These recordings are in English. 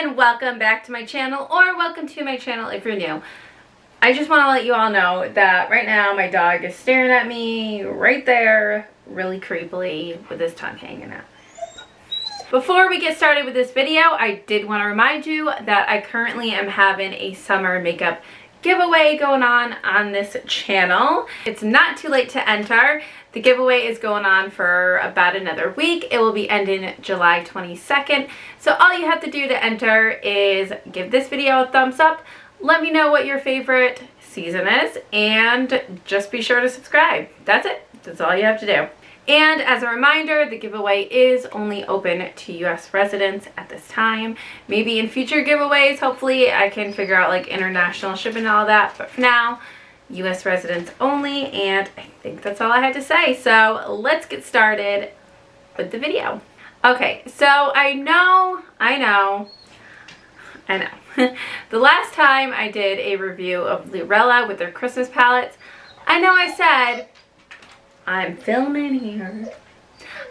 and welcome back to my channel, or welcome to my channel if you're new. I just want to let you all know that right now my dog is staring at me right there really creepily with his tongue hanging out. Before we get started with this video, I did want to remind you that I currently am having a summer makeup giveaway going on this channel. It's not too late to enter. The giveaway is going on for about another week. It will be ending July 22nd. So all you have to do to enter is give this video a thumbs up, let me know what your favorite season is, and just be sure to subscribe. That's it. That's all you have to do. And as a reminder, the giveaway is only open to US residents at this time. Maybe in future giveaways, hopefully I can figure out like international shipping and all that. But for now, US residents only, and I think that's all I had to say. So let's get started with the video. Okay, so I know. The last time I did a review of Lurella with their Christmas palettes, I know I said, I'm filming here.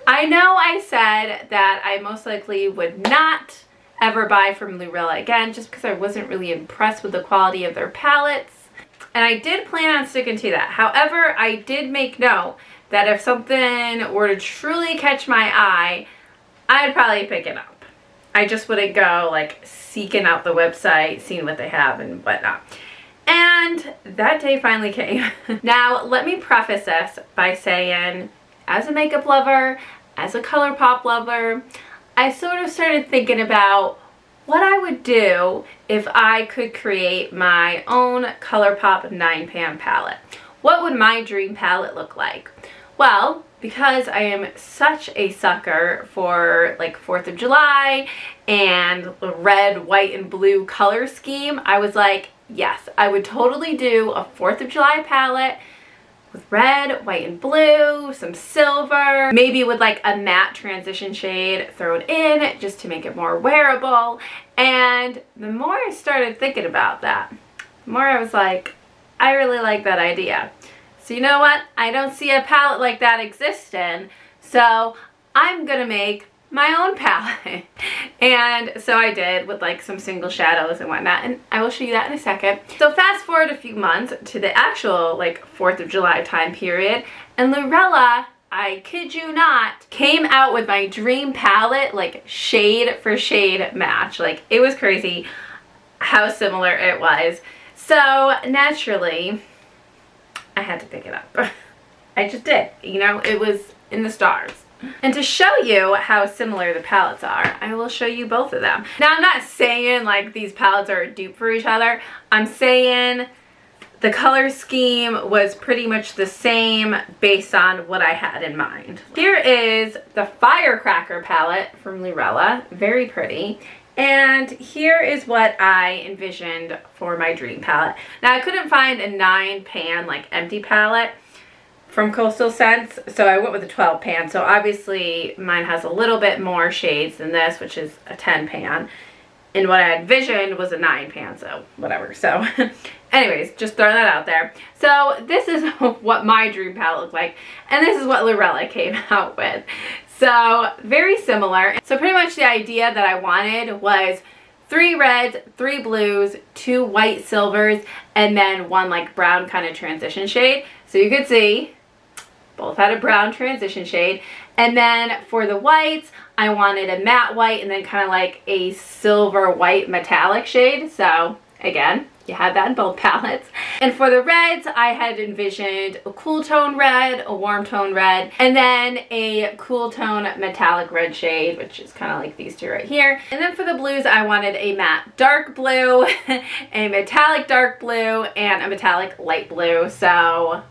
I know I said that I most likely would not ever buy from Lurella again just because I wasn't really impressed with the quality of their palettes. And I did plan on sticking to that. However, I did make note that if something were to truly catch my eye, I'd probably pick it up. I just wouldn't go like seeking out the website, seeing what they have and whatnot. And that day finally came. Now, let me preface this by saying, as a makeup lover, as a ColourPop lover, I sort of started thinking about what I would do if I could create my own ColourPop 9-pan palette. What would my dream palette look like? Well, because I am such a sucker for like 4th of July and the red, white, and blue color scheme, I was like, yes, I would totally do a 4th of July palette with red, white, and blue, some silver, maybe with like a matte transition shade thrown in just to make it more wearable. And the more I started thinking about that, the more I was like, I really like that idea. So you know what? I don't see a palette like that existing, so I'm gonna make my own palette. And so I did, with like some single shadows and whatnot, and I will show you that in a second. So fast forward a few months to the actual like 4th of July time period, and Lurella, I kid you not, came out with my dream palette, like shade for shade match. Like, it was crazy how similar it was. So naturally, I had to pick it up. I just did, you know, it was in the stars. And to show you how similar the palettes are, I will show you both of them. Now, I'm not saying like these palettes are a dupe for each other. I'm saying the color scheme was pretty much the same based on what I had in mind. Here is the Firecracker palette from Lurella, very pretty. And here is what I envisioned for my dream palette. Now, I couldn't find a 9-pan like empty palette from Coastal Scents, so I went with a 12-pan. So obviously mine has a little bit more shades than this, which is a 10-pan. And what I envisioned was a 9-pan, so whatever. So anyways, just throwing that out there. So this is what my dream palette looked like, and this is what Lurella came out with. So very similar. So pretty much the idea that I wanted was 3 reds, 3 blues, 2 white silvers, and then 1 like brown kind of transition shade. So you could see both had a brown transition shade. And then for the whites, I wanted a matte white and then kind of like a silver white metallic shade. So again, you had that in both palettes. And for the reds, I had envisioned a cool tone red, a warm tone red, and then a cool tone metallic red shade, which is kind of like these two right here. And then for the blues, I wanted a matte dark blue, a metallic dark blue, and a metallic light blue. So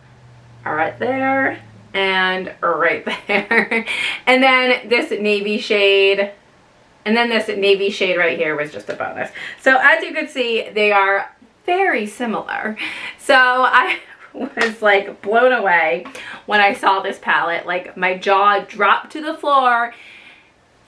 right there and right there. And then this navy shade, and then this navy shade right here was just a bonus. So as you can see, they are very similar. So I was like blown away when I saw this palette. Like, my jaw dropped to the floor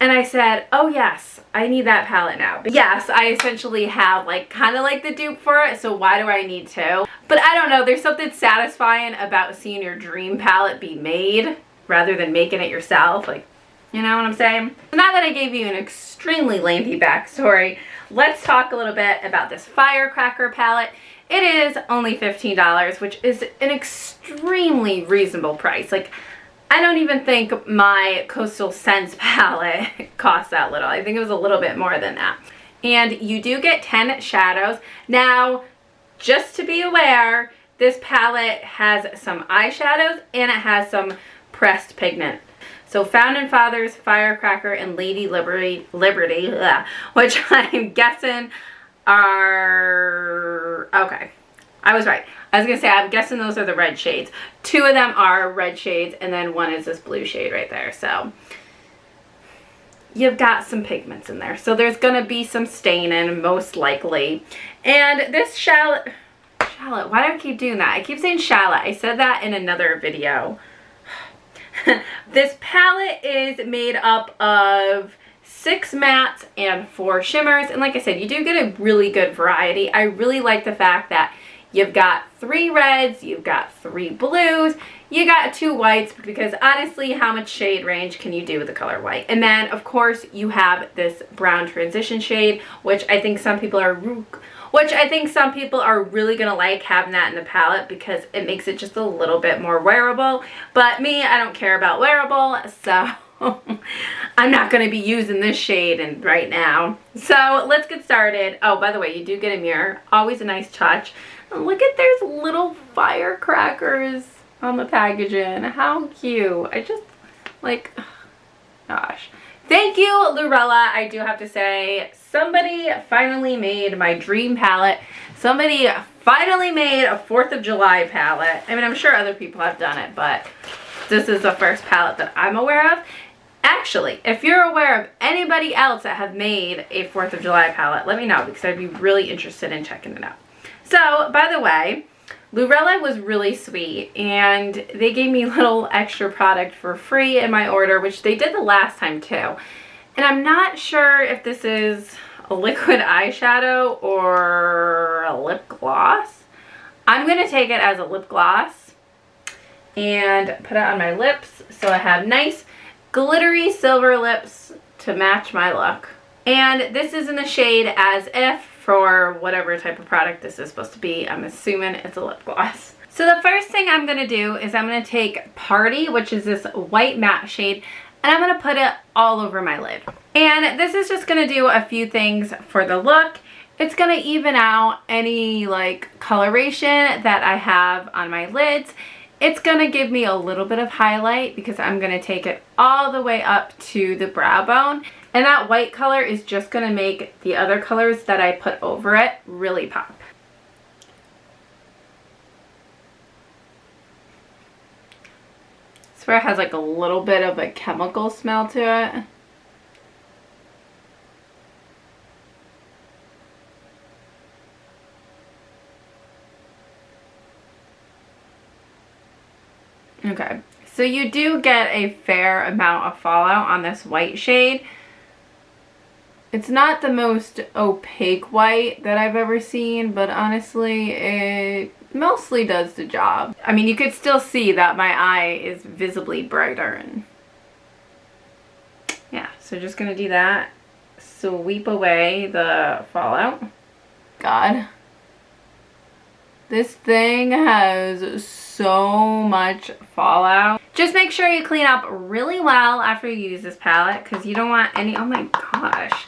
and I said, oh yes, I need that palette now. But yes, I essentially have like kind of like the dupe for it, so why do I need two? But I don't know, there's something satisfying about seeing your dream palette be made rather than making it yourself. Like, You know what I'm saying? So now that I gave you an extremely lengthy backstory, let's talk a little bit about this Firecracker palette. It is only $15, which is an extremely reasonable price. Like, I don't even think my Coastal Scents palette cost that little. I think it was a little bit more than that. And you do get 10 shadows. Now, just to be aware, this palette has some eyeshadows and it has some pressed pigment. So Founding Fathers, Firecracker, and Lady Liberty, which I'm guessing are, okay, I was right. I was gonna say, I'm guessing those are the red shades. 2 of them are red shades, and then 1 is this blue shade right there. So you've got some pigments in there. So there's gonna be some staining, most likely. And this shallot, why do I keep doing that? I keep saying shallot. I said that in another video. This palette is made up of 6 mattes and 4 shimmers. And like I said, you do get a really good variety. I really like the fact that you've got 3 reds, you've got 3 blues, you got 2 whites, because honestly, how much shade range can you do with the color white? And then, of course, you have this brown transition shade, which I think some people are really gonna like having that in the palette because it makes it just a little bit more wearable. But me, I don't care about wearable, so I'm not going to be using this shade right now. So let's get started. Oh, by the way, you do get a mirror. Always a nice touch. And look at, there's little firecrackers on the packaging. How cute. I just, like, gosh. Thank you, Lurella. I do have to say, somebody finally made my dream palette. Somebody finally made a 4th of July palette. I mean, I'm sure other people have done it, but this is the first palette that I'm aware of. Actually, if you're aware of anybody else that have made a 4th of July palette, let me know because I'd be really interested in checking it out. So, by the way, Lurella was really sweet and they gave me a little extra product for free in my order, which they did the last time too. And I'm not sure if this is a liquid eyeshadow or a lip gloss. I'm going to take it as a lip gloss and put it on my lips so I have nice glittery silver lips to match my look. And this is in the shade As If, for whatever type of product this is supposed to be. I'm assuming it's a lip gloss. So the first thing I'm going to do is I'm going to take Party, which is this white matte shade, and I'm going to put it all over my lid. And this is just going to do a few things for the look. It's going to even out any like coloration that I have on my lids. It's going to give me a little bit of highlight because I'm going to take it all the way up to the brow bone. And that white color is just going to make the other colors that I put over it really pop. I swear it has like a little bit of a chemical smell to it. Okay, so you do get a fair amount of fallout on this white shade. It's not the most opaque white that I've ever seen, but honestly, it mostly does the job. I mean, you could still see that my eye is visibly brighter. And yeah, so just gonna do that. Sweep away the fallout. God. This thing has so much fallout. Just make sure you clean up really well after you use this palette because you don't want any, oh my gosh.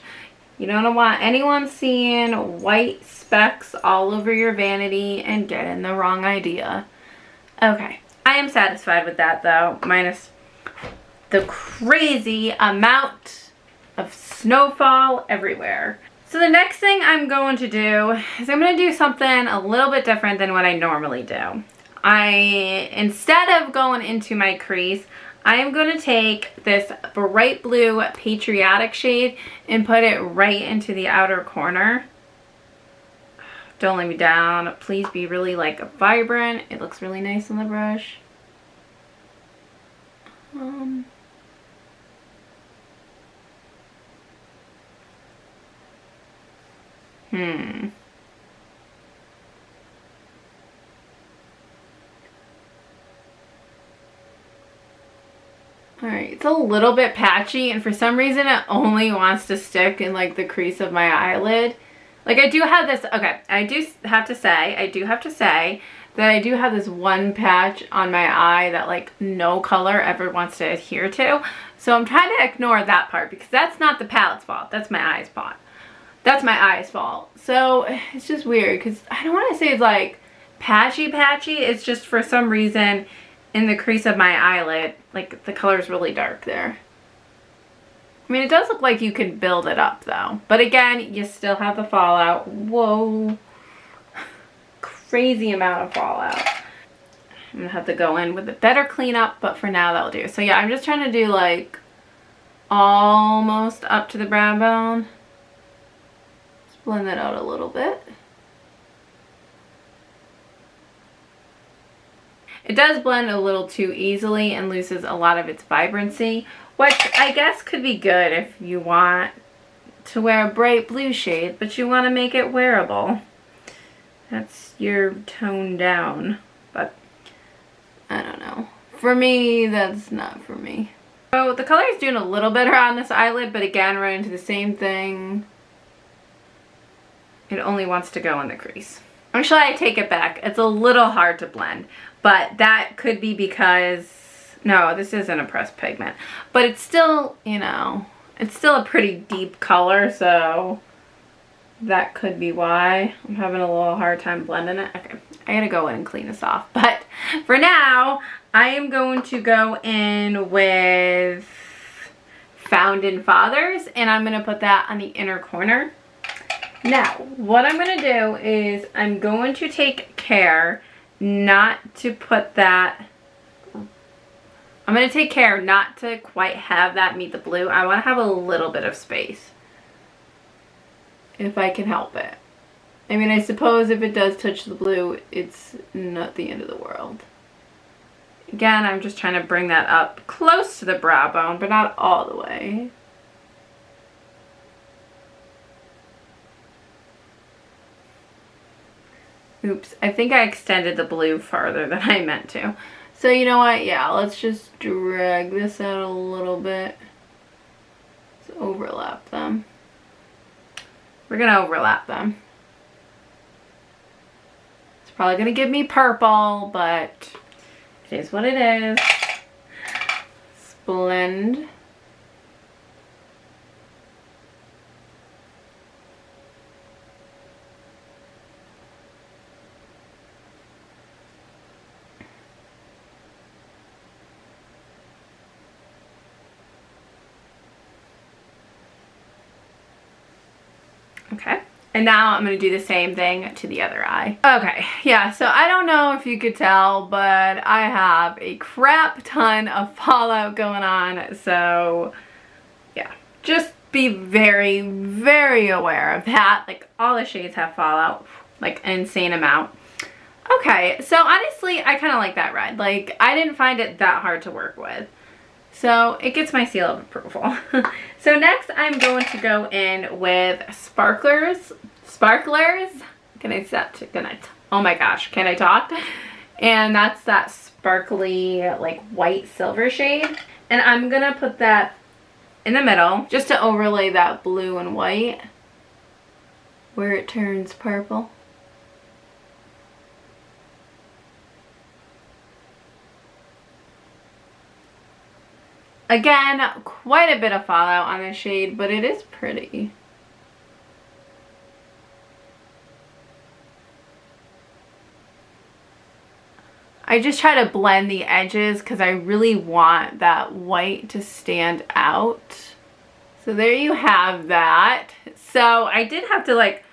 You don't want anyone seeing white specks all over your vanity and getting the wrong idea. Okay, I am satisfied with that though, minus the crazy amount of snowfall everywhere. So the next thing I'm going to do is I'm going to do something a little bit different than what I normally do. Instead of going into my crease, I am going to take this bright blue Patriotic shade and put it right into the outer corner. Don't let me down. Please be really like vibrant. It looks really nice on the brush. Alright, it's a little bit patchy, and for some reason it only wants to stick in like the crease of my eyelid. Like I do have this, okay, I do have to say that I do have this one patch on my eye that like no color ever wants to adhere to. So I'm trying to ignore that part because that's not the palette's fault. That's my eye's fault. That's my eye's fault. So it's just weird because I don't want to say it's like patchy. It's just for some reason in the crease of my eyelid, like the color is really dark there. I mean, it does look like you can build it up though. But again, you still have the fallout. Whoa. Crazy amount of fallout. I'm gonna have to go in with a better cleanup, but for now that'll do. So yeah, I'm just trying to do like almost up to the brow bone. Just blend that out a little bit. It does blend a little too easily and loses a lot of its vibrancy, which I guess could be good if you want to wear a bright blue shade, but you want to make it wearable. That's your tone down, but I don't know. For me, that's not for me. So the color is doing a little better on this eyelid, but again, right into the same thing. It only wants to go in the crease. Actually, I take it back. It's a little hard to blend, but that could be because, no, this isn't a pressed pigment, but it's still, you know, it's still a pretty deep color, so that could be why I'm having a little hard time blending it. Okay, I gotta go in and clean this off, but for now, I am going to go in with Found Fathers, and I'm gonna put that on the inner corner. Now, what I'm going to do is I'm going to take care not to put that, I'm going to take care not to quite have that meet the blue. I want to have a little bit of space, if I can help it. I mean, I suppose if it does touch the blue, it's not the end of the world. Again, I'm just trying to bring that up close to the brow bone, but not all the way. Oops, I think I extended the blue farther than I meant to. So you know what? Yeah, let's just drag this out a little bit. Let's overlap them. We're going to overlap them. It's probably going to give me purple, but it is what it is. Let's blend. Okay, and now I'm going to do the same thing to the other eye. Okay, yeah, so I don't know if you could tell, but I have a crap ton of fallout going on, so yeah, just be very, very aware of that. Like, all the shades have fallout, like an insane amount. Okay, so honestly, I kind of like that red. Like, I didn't find it that hard to work with. So it gets my seal of approval. So next I'm going to go in with Sparklers. Can I oh my gosh, can I talk? And that's that sparkly like white silver shade. And I'm gonna put that in the middle just to overlay that blue and white where it turns purple. Again, quite a bit of fallout on this shade, but it is pretty. I just try to blend the edges because I really want that white to stand out. So there you have that. So I did have to like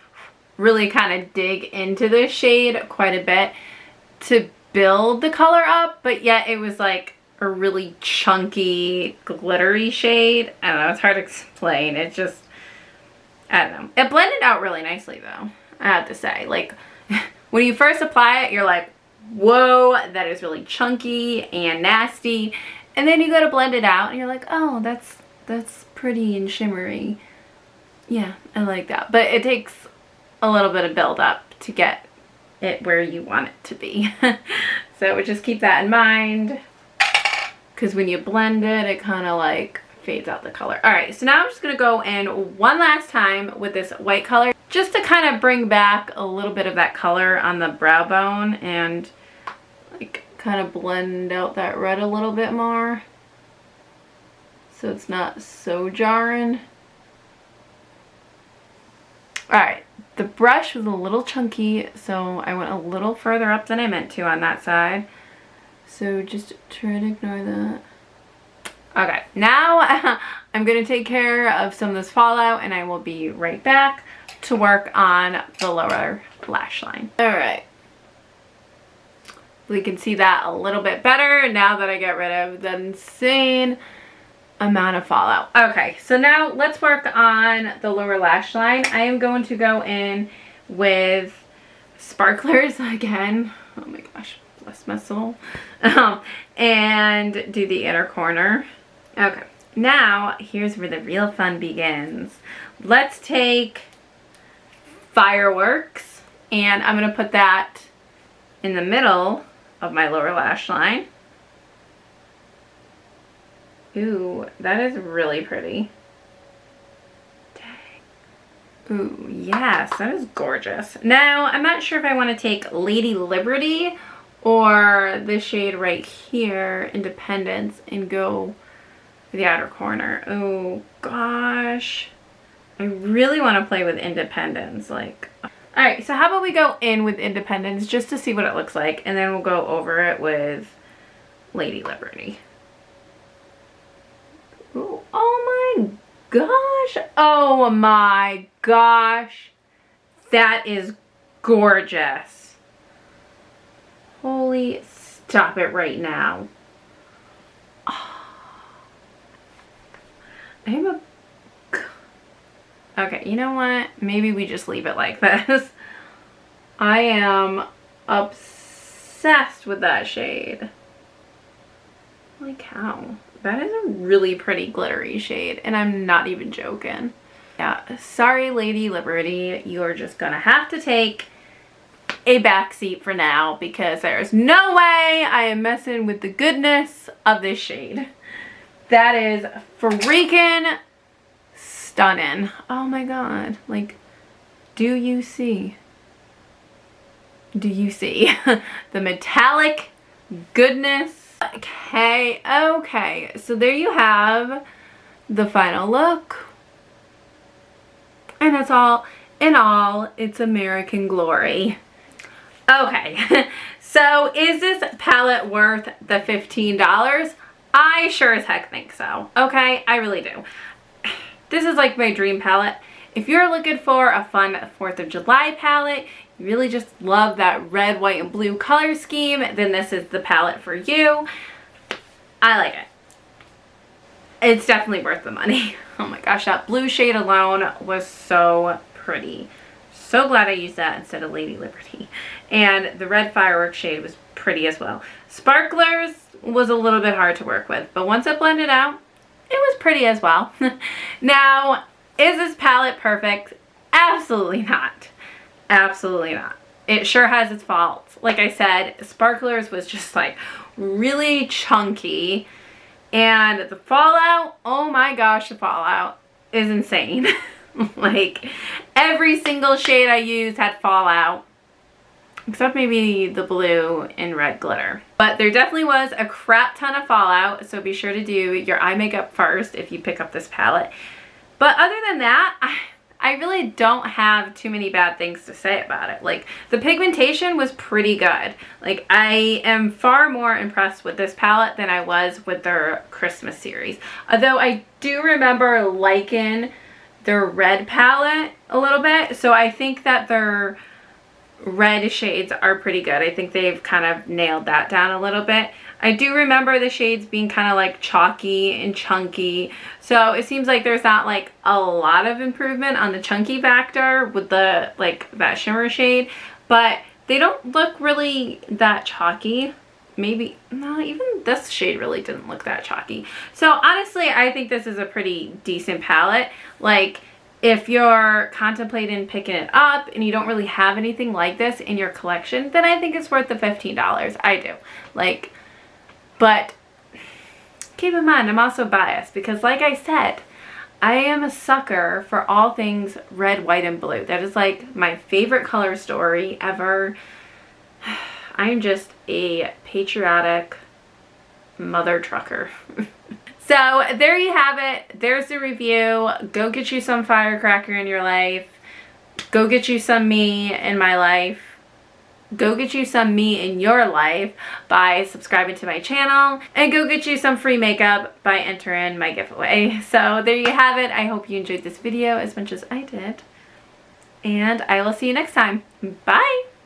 really kind of dig into this shade quite a bit to build the color up, but yet it was like a really chunky, glittery shade. I don't know, it's hard to explain. It just, I don't know. It blended out really nicely though, I have to say. Like, when you first apply it, you're like, whoa, that is really chunky and nasty. And then you go to blend it out and you're like, oh, that's pretty and shimmery. Yeah, I like that. But it takes a little bit of build up to get it where you want it to be. So just keep that in mind. because when you blend it, it kind of like fades out the color. All right, so now I'm just gonna go in one last time with this white color just to kind of bring back a little bit of that color on the brow bone and like kind of blend out that red a little bit more so it's not so jarring. All right, the brush was a little chunky, so I went a little further up than I meant to on that side. So just try to ignore that. Okay, now I'm gonna take care of some of this fallout and I will be right back to work on the lower lash line. All right. We can see that a little bit better now that I get rid of the insane amount of fallout. Okay, so now let's work on the lower lash line. I am going to go in with sparklers again. Oh my gosh, bless my soul. And do the inner corner. Okay, now here's where the real fun begins. Let's take Fireworks and I'm gonna put that in the middle of my lower lash line. Ooh, that is really pretty. Dang. Ooh, yes, that is gorgeous. Now, I'm not sure if I want to take Lady Liberty or the shade right here, Independence, and go for the outer corner. Oh, gosh. I really want to play with Independence. Like, alright, so how about we go in with Independence just to see what it looks like, and then we'll go over it with Lady Liberty. Ooh, oh my gosh. Oh my gosh. That is gorgeous. Holy, stop it right now. Oh. I'm a... Okay, you know what? Maybe we just leave it like this. I am obsessed with that shade. Holy cow. That is a really pretty glittery shade, and I'm not even joking. Yeah, sorry Lady Liberty, you are just gonna have to take a backseat for now because there's no way I am messing with the goodness of this shade. That is freaking stunning. Oh my god, like, do you see? Do you see the metallic goodness? Okay, okay, so there you have the final look. And that's all in all, it's American Glory. Okay, so is this palette worth the $15? I sure as heck think so. Okay, I really do. This is like my dream palette. If you're looking for a fun 4th of July palette, you really just love that red, white, and blue color scheme, then this is the palette for you. I like it. It's definitely worth the money. Oh my gosh, that blue shade alone was so pretty. So glad I used that instead of Lady Liberty. And the red Fireworks shade was pretty as well. Sparklers was a little bit hard to work with, but once it blended out, it was pretty as well. Now, is this palette perfect? Absolutely not. Absolutely not. It sure has its faults. Like I said, Sparklers was just like really chunky. And the fallout, oh my gosh, the fallout is insane. Like every single shade I used had fallout. Except maybe the blue and red glitter. But there definitely was a crap ton of fallout. So be sure to do your eye makeup first if you pick up this palette. But other than that, I really don't have too many bad things to say about it. Like, the pigmentation was pretty good. Like, I am far more impressed with this palette than I was with their Christmas series. Although I do remember liking their red palette a little bit. So I think that their red shades are pretty good. I think they've kind of nailed that down a little bit. I do remember the shades being kind of like chalky and chunky. So it seems like there's not like a lot of improvement on the chunky factor with the like that shimmer shade, but they don't look really that chalky. Maybe, no, even this shade really didn't look that chalky. So honestly, I think this is a pretty decent palette. Like, if you're contemplating picking it up and you don't really have anything like this in your collection, then I think it's worth the $15. I do. Like, but keep in mind I'm also biased because, like I said, I am a sucker for all things red, white, and blue. That is like my favorite color story ever. I'm just a patriotic mother trucker. So there you have it. There's the review. Go get you some firecracker in your life. Go get you some me in my life. Go get you some me in your life by subscribing to my channel, and go get you some free makeup by entering my giveaway. So there you have it. I hope you enjoyed this video as much as I did, and I will see you next time. Bye!